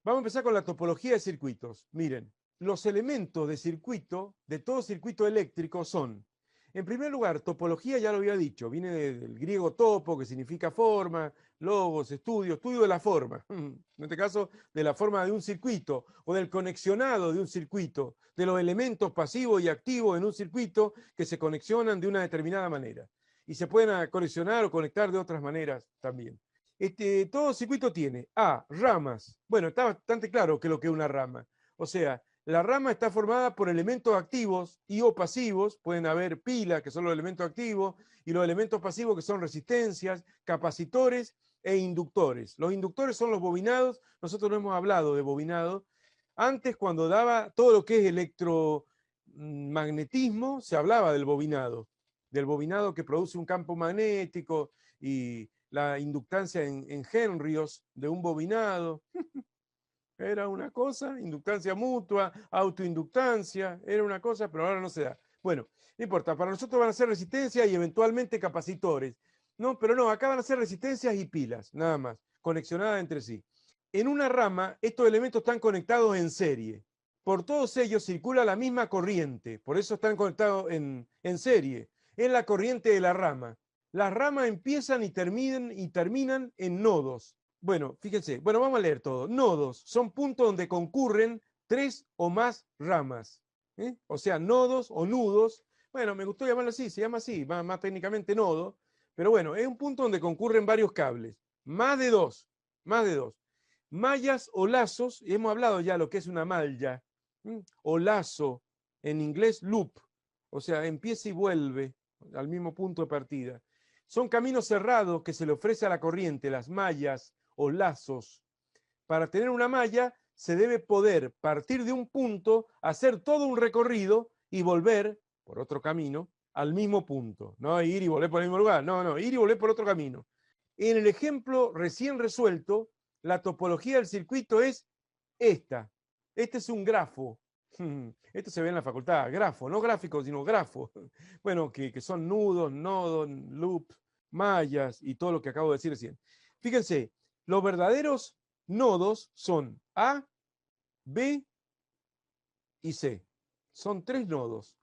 Vamos a empezar con la topología de circuitos. Miren, los elementos de circuito, de todo circuito eléctrico son, en primer lugar, topología, ya lo había dicho, viene del griego topo, que significa forma, logos, estudio de la forma, en este caso de la forma de un circuito o del conexionado de un circuito, de los elementos pasivos y activos en un circuito que se conexionan de una determinada manera y se pueden conexionar o conectar de otras maneras también. Todo circuito tiene ramas. Bueno, está bastante claro que lo que es una rama. O sea, la rama está formada por elementos activos y o pasivos. Pueden haber pilas, que son los elementos activos, y los elementos pasivos, que son resistencias, capacitores e inductores. Los inductores son los bobinados. Nosotros no hemos hablado de bobinado. Antes, cuando daba todo lo que es electromagnetismo, se hablaba del bobinado que produce un campo magnético y la inductancia en henrios de un bobinado. Era una cosa, inductancia mutua, autoinductancia, era una cosa, pero ahora no se da. Bueno, no importa, para nosotros van a ser resistencias y eventualmente capacitores. No, pero no, acá van a ser resistencias y pilas, nada más, conexionadas entre sí. En una rama, estos elementos están conectados en serie. Por todos ellos circula la misma corriente, por eso están conectados en serie. Es la corriente de la rama. Las ramas empiezan y terminan en nodos. Bueno, fíjense, bueno, vamos a leer todo. Nodos son puntos donde concurren tres o más ramas. O sea, nodos o nudos. Bueno, me gustó llamarlo así, se llama así, más técnicamente nodo. Pero bueno, es un punto donde concurren varios cables. Más de dos, más de dos. Mallas o lazos, hemos hablado ya lo que es una malla, o lazo, en inglés loop. O sea, empieza y vuelve al mismo punto de partida. Son caminos cerrados que se le ofrece a la corriente, las mallas o lazos. Para tener una malla se debe poder partir de un punto, hacer todo un recorrido y volver por otro camino al mismo punto. No ir y volver por el mismo lugar, no, ir y volver por otro camino. En el ejemplo recién resuelto, la topología del circuito es esta. Este es un grafo. Esto se ve en la facultad, grafo, no gráfico, sino grafo. Bueno, que son nudos, nodos, loops, mallas y todo lo que acabo de decir recién. Fíjense, los verdaderos nodos son A, B y C. Son tres nodos.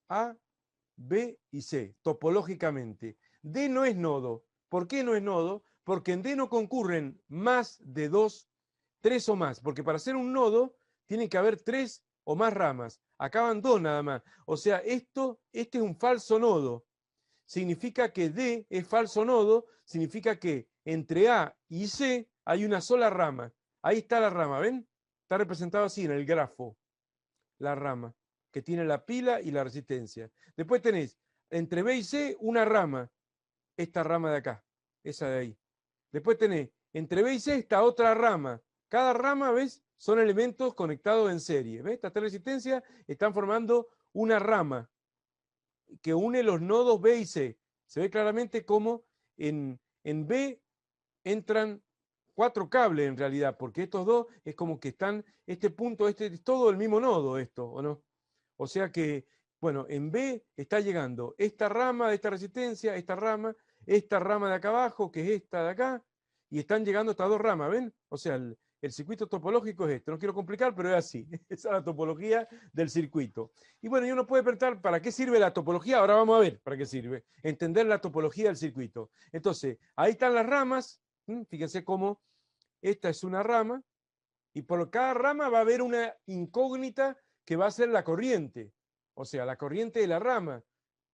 A, B y C, topológicamente. D no es nodo. ¿Por qué no es nodo? Porque en D no concurren más de dos, tres o más. Porque para ser un nodo tiene que haber tres o más ramas. Acaban dos nada más. O sea, este es un falso nodo. Significa que D es falso nodo, significa que entre A y C hay una sola rama. Ahí está la rama, ¿ven? Está representado así en el grafo, la rama, que tiene la pila y la resistencia. Después tenés entre B y C una rama, esta rama de acá, esa de ahí. Después tenés entre B y C esta otra rama. Cada rama, ¿ves? Son elementos conectados en serie. ¿Ves? Estas tres resistencias están formando una rama que une los nodos B y C. Se ve claramente cómo en B entran cuatro cables en realidad, porque estos dos es como que están, este punto, este es todo el mismo nodo esto, ¿o no? O sea que, bueno, en B está llegando esta rama de esta resistencia, esta rama de acá abajo, que es esta de acá, y están llegando estas dos ramas, ¿ven? O sea, el circuito topológico es este. No quiero complicar, pero es así. Esa es la topología del circuito. Y bueno, y uno puede preguntar, ¿para qué sirve la topología? Ahora vamos a ver para qué sirve. Entender la topología del circuito. Entonces, ahí están las ramas. Fíjense cómo esta es una rama, y por cada rama va a haber una incógnita que va a ser la corriente. O sea, la corriente de la rama.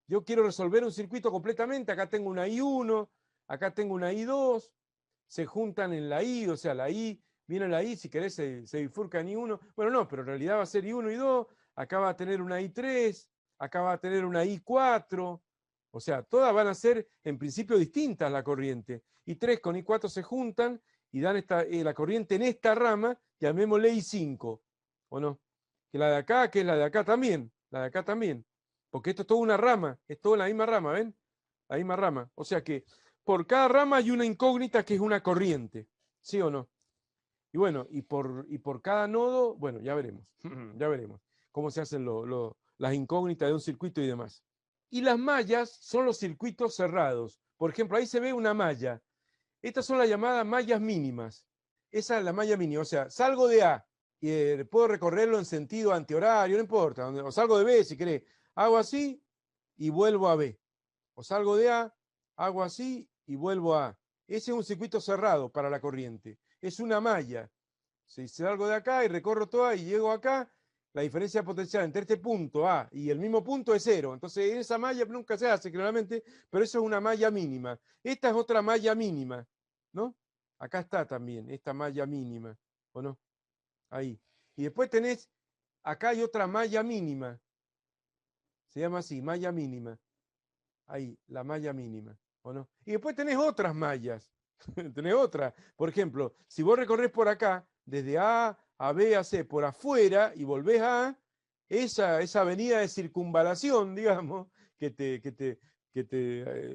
Yo quiero resolver un circuito completamente. Acá tengo una I1, acá tengo una I2, se juntan en la I, o sea, la I, viene la I, si querés se bifurca en I1. Bueno, no, pero en realidad va a ser I1 y 2, acá va a tener una I3, acá va a tener una I4, o sea, todas van a ser en principio distintas la corriente. I3 con I4 se juntan y dan la corriente en esta rama, llamémosle I5, ¿o no? Que la de acá, que es la de acá también, la de acá también. Porque esto es toda una rama, es toda la misma rama, ¿ven? La misma rama. O sea que por cada rama hay una incógnita que es una corriente, ¿sí o no? Y bueno, y por cada nodo, bueno, ya veremos, ya veremos cómo se hacen las incógnitas de un circuito y demás. Y las mallas son los circuitos cerrados. Por ejemplo, ahí se ve una malla. Estas son las llamadas mallas mínimas. Esa es la malla mínima. O sea, salgo de A y puedo recorrerlo en sentido antihorario, no importa. O salgo de B si querés. Hago así y vuelvo a B. O salgo de A, hago así y vuelvo a A. Ese es un circuito cerrado para la corriente. Es una malla. Si salgo de acá y recorro toda y llego acá, la diferencia potencial entre este punto A y el mismo punto es cero. Entonces, esa malla nunca se hace, claramente, pero eso es una malla mínima. Esta es otra malla mínima, ¿no? Acá está también, esta malla mínima, ¿o no? Ahí. Y después tenés, acá hay otra malla mínima. Se llama así, malla mínima. Ahí, la malla mínima, ¿o no? Y después tenés otras mallas. Tenés otras. Por ejemplo, si vos recorres por acá, desde A B a C, por afuera, y volvés a A, esa avenida de circunvalación, digamos, que te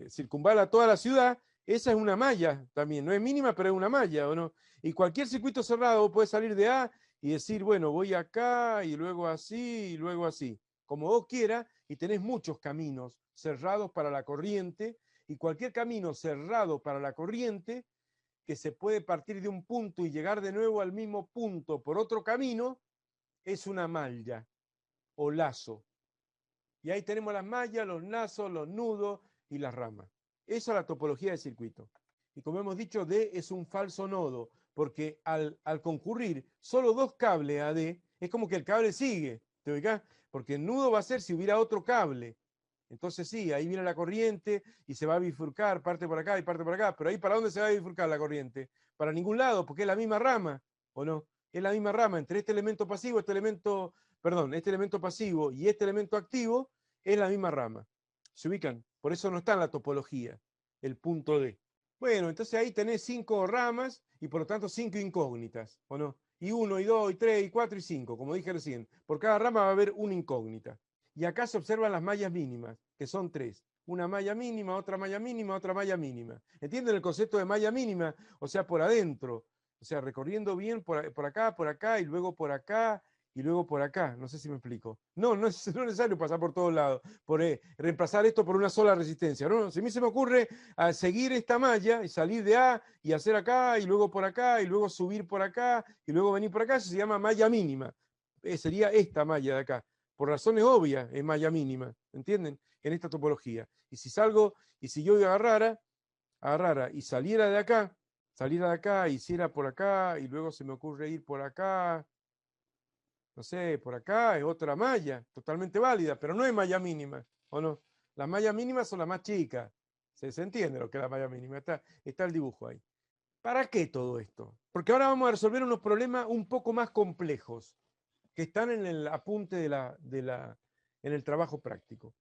circunvala toda la ciudad, esa es una malla también. No es mínima, pero es una malla, ¿o no? Y cualquier circuito cerrado puede salir de A y decir, bueno, voy acá y luego así y luego así. Como vos quieras, y tenés muchos caminos cerrados para la corriente, y cualquier camino cerrado para la corriente, que se puede partir de un punto y llegar de nuevo al mismo punto por otro camino, es una malla o lazo. Y ahí tenemos las mallas, los lazos, los nudos y las ramas. Esa es la topología del circuito. Y como hemos dicho, D es un falso nodo, porque al concurrir solo dos cables a D, es como que el cable sigue, ¿te ubicás? Porque el nudo va a ser si hubiera otro cable. Entonces sí, ahí viene la corriente y se va a bifurcar, parte por acá y parte por acá, pero ahí ¿para dónde se va a bifurcar la corriente? Para ningún lado, porque es la misma rama, ¿o no? Es la misma rama entre este elemento pasivo, este elemento pasivo y este elemento activo, es la misma rama. ¿Se ubican? Por eso no está en la topología, el punto D. Bueno, entonces ahí tenés 5 ramas y por lo tanto 5 incógnitas, ¿o no? Y 1, y 2, y 3, y 4, y 5, como dije recién. Por cada rama va a haber una incógnita. Y acá se observan las mallas mínimas, que son 3. Una malla mínima, otra malla mínima, otra malla mínima. ¿Entienden el concepto de malla mínima? O sea, por adentro. O sea, recorriendo bien por acá, y luego por acá, y luego por acá. No sé si me explico. No, no es necesario pasar por todos lados, por reemplazar esto por una sola resistencia. No, si a mí se me ocurre seguir esta malla y salir de A y hacer acá, y luego por acá, y luego subir por acá, y luego venir por acá, eso se llama malla mínima. Sería esta malla de acá. Por razones obvias, es malla mínima, ¿entienden? En esta topología. Y si salgo, y si yo agarrara y saliera de acá, hiciera por acá, y luego se me ocurre ir por acá, no sé, por acá es otra malla, totalmente válida, pero no es malla mínima, ¿o no? Las mallas mínimas son las más chicas. Se entiende lo que es la malla mínima, está el dibujo ahí. ¿Para qué todo esto? Porque ahora vamos a resolver unos problemas un poco más complejos que están en el apunte en el trabajo práctico.